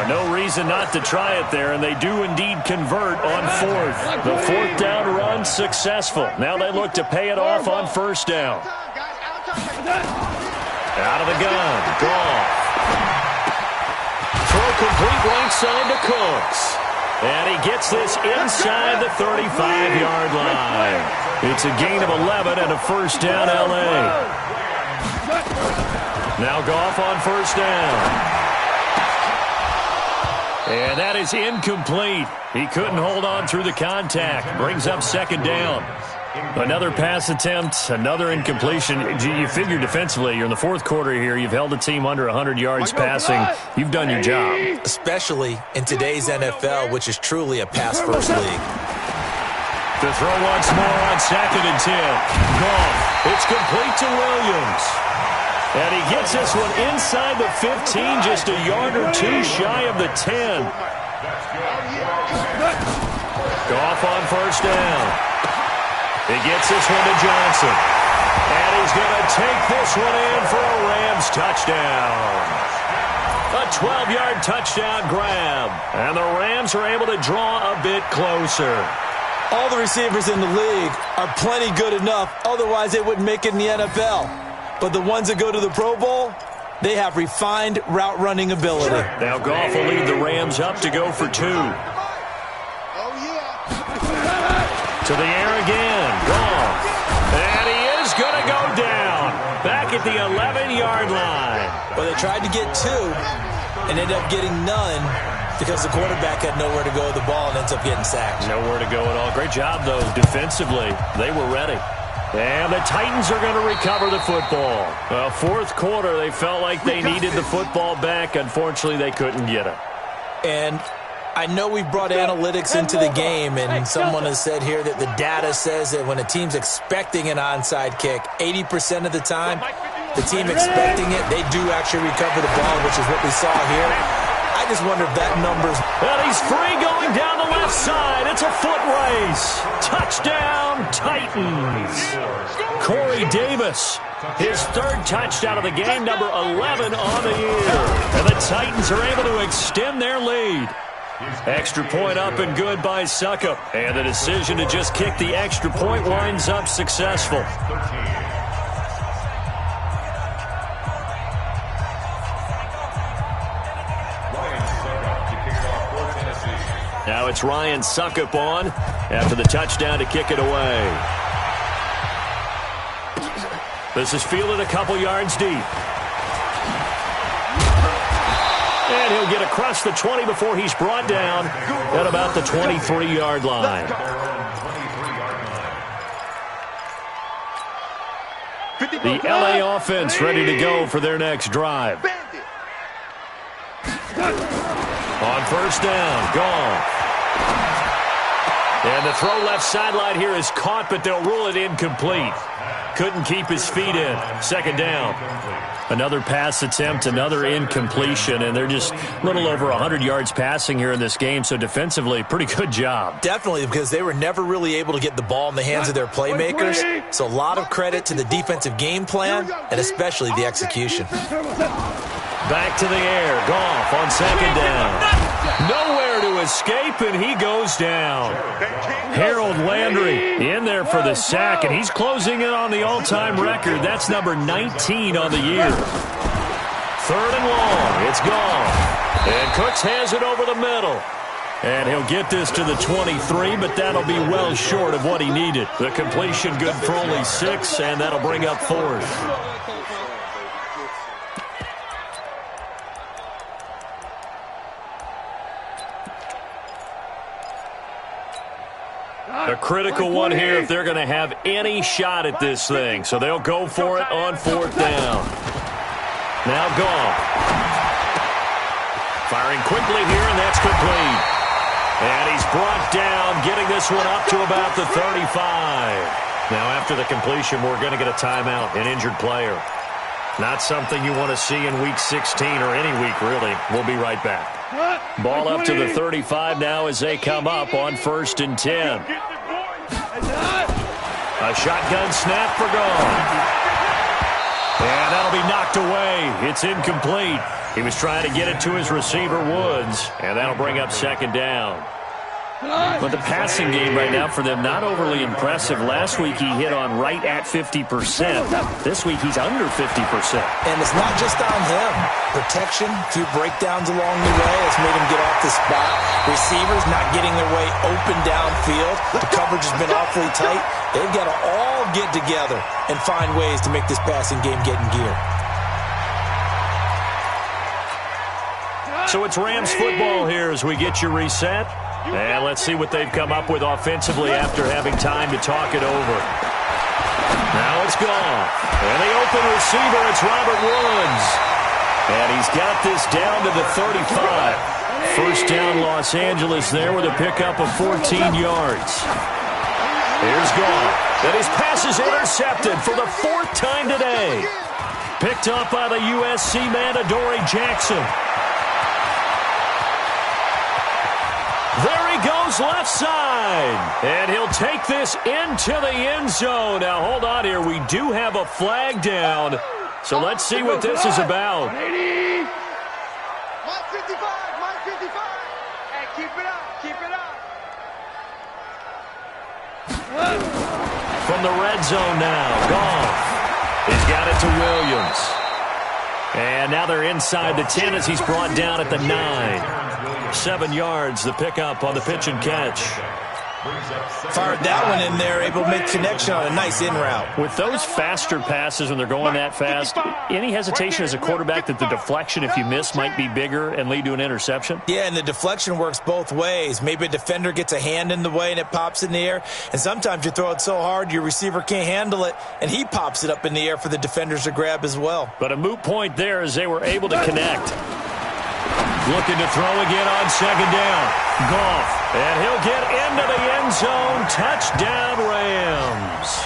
No reason not to try it there, and they do indeed convert on 4th. The 4th down run successful. Now they look to pay it off on 1st down. Out of the gun, Goff. Throw complete right side to Cooks. And he gets this inside the 35-yard line. It's a gain of 11 and a 1st down L.A. Now Goff on 1st down. And that is incomplete. He couldn't hold on through the contact. Brings up 2nd down. Another pass attempt, another incompletion. You figure defensively, you're in the 4th quarter here. You've held the team under 100 yards passing. You've done your job. Especially in today's NFL, which is truly a pass-first league. To throw once more on 2nd and 10. Goff. It's complete to Williams. And he gets this one inside the 15, just a yard or 2 shy of the 10. Goff on 1st down. He gets this one to Johnson. And he's going to take this one in for a Rams touchdown. A 12-yard touchdown grab. And the Rams are able to draw a bit closer. All the receivers in the league are plenty good enough. Otherwise, they wouldn't make it in the NFL. But the ones that go to the Pro Bowl, they have refined route running ability. Now Goff will lead the Rams up to go for 2. To the air again, Goff. And he is going to go down. Back at the 11-yard line. Well, they tried to get 2 and ended up getting none because the quarterback had nowhere to go with the ball and ends up getting sacked. Nowhere to go at all. Great job, though, defensively. They were ready. And the Titans are going to recover the football. 4th quarter, they felt like they needed the football back. Unfortunately, they couldn't get it. And I know we brought analytics into the game, and someone has said here that the data says that when a team's expecting an onside kick, 80% of the time, the team expecting it, they do actually recover the ball, which is what we saw here. I just wonder if that number's... And he's free going down the left side. It's a foot race. Touchdown, Titans. Corey Davis, his 3rd touchdown of the game, number 11 on the year. And the Titans are able to extend their lead. Extra point up and good by Suckup. And the decision to just kick the extra point winds up successful. Now it's Ryan Suckup on after the touchdown to kick it away. This is fielded a couple yards deep. And he'll get across the 20 before he's brought down at about the 23-yard line. The LA offense ready to go for their next drive. On 1st down, Goff. And the throw left sideline here is caught, but they'll rule it incomplete. Couldn't keep his feet in. 2nd down. Another pass attempt, another incompletion, and they're just a little over 100 yards passing here in this game, so defensively, pretty good job. Definitely, because they were never really able to get the ball in the hands of their playmakers, so a lot of credit to the defensive game plan and especially the execution. Back to the air, Goff on 2nd down. Nowhere to escape, and he goes down. Harold Landry in there for the sack, and he's closing in on the all-time record. That's number 19 on the year. 3rd and long. It's Goff. And Cooks has it over the middle. And he'll get this to the 23, but that'll be well short of what he needed. The completion good for only 6, and that'll bring up 4th. A critical one here if they're going to have any shot at this thing. So they'll go for it on 4th down. Now Goff. Firing quickly here, and that's complete. And he's brought down, getting this one up to about the 35. Now after the completion, we're going to get a timeout, an injured player. Not something you want to see in Week 16 or any week, really. We'll be right back. Ball up to the 35 now as they come up on 1st and 10. A shotgun snap for gone. And that'll be knocked away. It's incomplete. He was trying to get it to his receiver, Woods, and that'll bring up 2nd down. But the passing game right now for them, not overly impressive. Last week he hit on right at 50%. This week he's under 50%. And it's not just on him. Protection through breakdowns along the way has made him get off the spot. Receivers not getting their way open downfield. The coverage has been awfully tight. They've got to all get together and find ways to make this passing game get in gear. So it's Rams football here as we get you reset. And let's see what they've come up with offensively after having time to talk it over. Now it's gone. And the open receiver, it's Robert Woods. And he's got this down to the 35. First down Los Angeles there with a pickup of 14 yards. Here's gone. And his pass is intercepted for the 4th time today. Picked up by the USC man, Adoree Jackson. There he goes left side. And he'll take this into the end zone. Now, hold on here. We do have a flag down. So let's see what this is about. 55, 55. Hey, keep it up. From the red zone now. Goff. He's got it to Williams. And now they're inside the 10 as he's brought down at the 9. 7 yards, the pickup on the pitch and catch. Fired that one in there, able to make connection on a nice in route. With those faster passes when they're going that fast, any hesitation as a quarterback that the deflection, if you miss, might be bigger and lead to an interception? Yeah, and the deflection works both ways. Maybe a defender gets a hand in the way and it pops in the air. And sometimes you throw it so hard your receiver can't handle it, and he pops it up in the air for the defenders to grab as well. But a moot point there as they were able to connect. Looking to throw again on 2nd down. Goff. And he'll get into the end zone. Touchdown, Rams.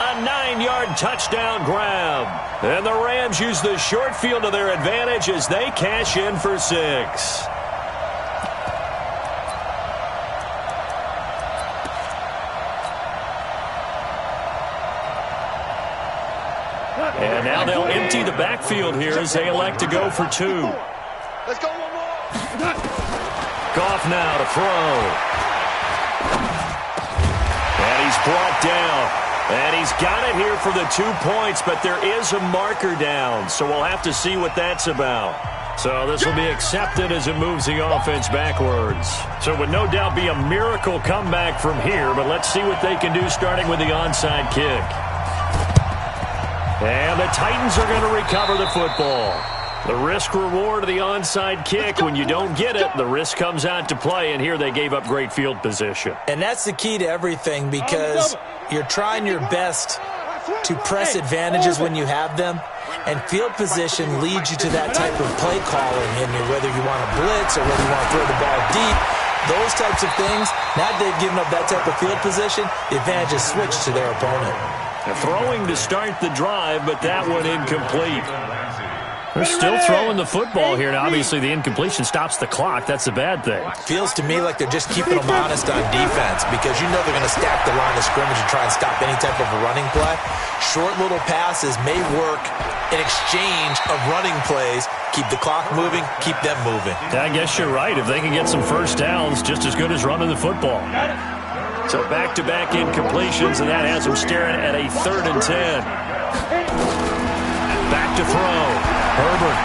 A 9-yard touchdown grab. And the Rams use the short field to their advantage as they cash in for 6. And now they'll empty the backfield here as they elect to go for 2. Let's go one more. Goff now to throw. And he's brought down. And he's got it here for the 2 points, but there is a marker down, so we'll have to see what that's about. So this will be accepted as it moves the offense backwards. So it would no doubt be a miracle comeback from here, but let's see what they can do starting with the onside kick. And the Titans are going to recover the football. The risk-reward of the onside kick, when you don't get it, the risk comes out to play, and here they gave up great field position. And that's the key to everything, because you're trying your best to press advantages when you have them, and field position leads you to that type of play calling, and whether you want to blitz or whether you want to throw the ball deep, those types of things, now that they've given up that type of field position, the advantage is switched to their opponent. Throwing to start the drive, but that one incomplete. They're still throwing the football here. Now, obviously, the incompletion stops the clock. That's the bad thing. Feels to me like they're just keeping them honest on defense, because you know they're going to stack the line of scrimmage and try and stop any type of a running play. Short little passes may work in exchange of running plays. Keep the clock moving, keep them moving. I guess you're right. If they can get some first downs, just as good as running the football. So back-to-back incompletions, and that has them staring at a 3rd and 10. Back to throw. Herbert.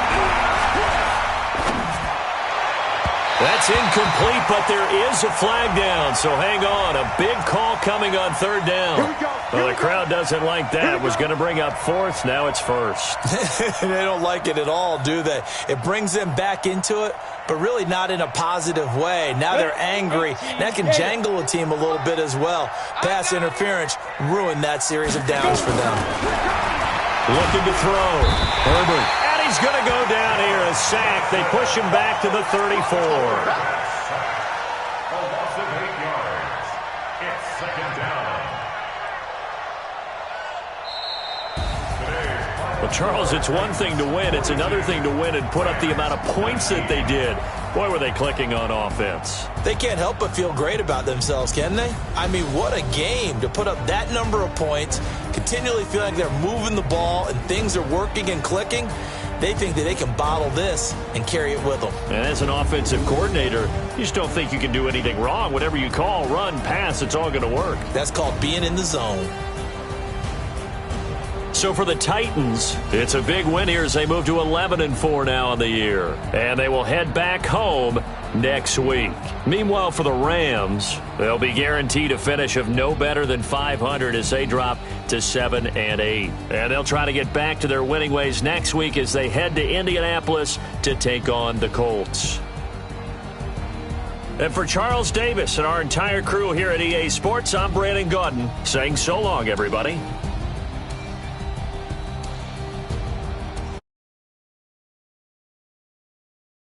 That's incomplete, but there is a flag down, so hang on. A big call coming on 3rd down. Well, the crowd doesn't like that. It was going to bring up 4th. Now it's 1st. They don't like it at all, do they? It brings them back into it, but really not in a positive way. Now they're angry. That can jangle a team a little bit as well. Pass interference ruined that series of downs for them. Looking to throw. Herbert. And he's going to go down here. A sack. They push him back to the 34. Well, Charles, it's one thing to win. It's another thing to win and put up the amount of points that they did. Boy, were they clicking on offense. They can't help but feel great about themselves, can they? I mean, what a game to put up that number of points, continually feel like they're moving the ball and things are working and clicking. They think that they can bottle this and carry it with them. And as an offensive coordinator, you just don't think you can do anything wrong. Whatever you call, run, pass, it's all going to work. That's called being in the zone. So for the Titans, it's a big win here as they move to 11-4 now in the year. And they will head back home next week. Meanwhile, for the Rams, they'll be guaranteed a finish of no better than 500 as they drop to 7-8. And they'll try to get back to their winning ways next week as they head to Indianapolis to take on the Colts. And for Charles Davis and our entire crew here at EA Sports, I'm Brandon Gaudin saying so long, everybody.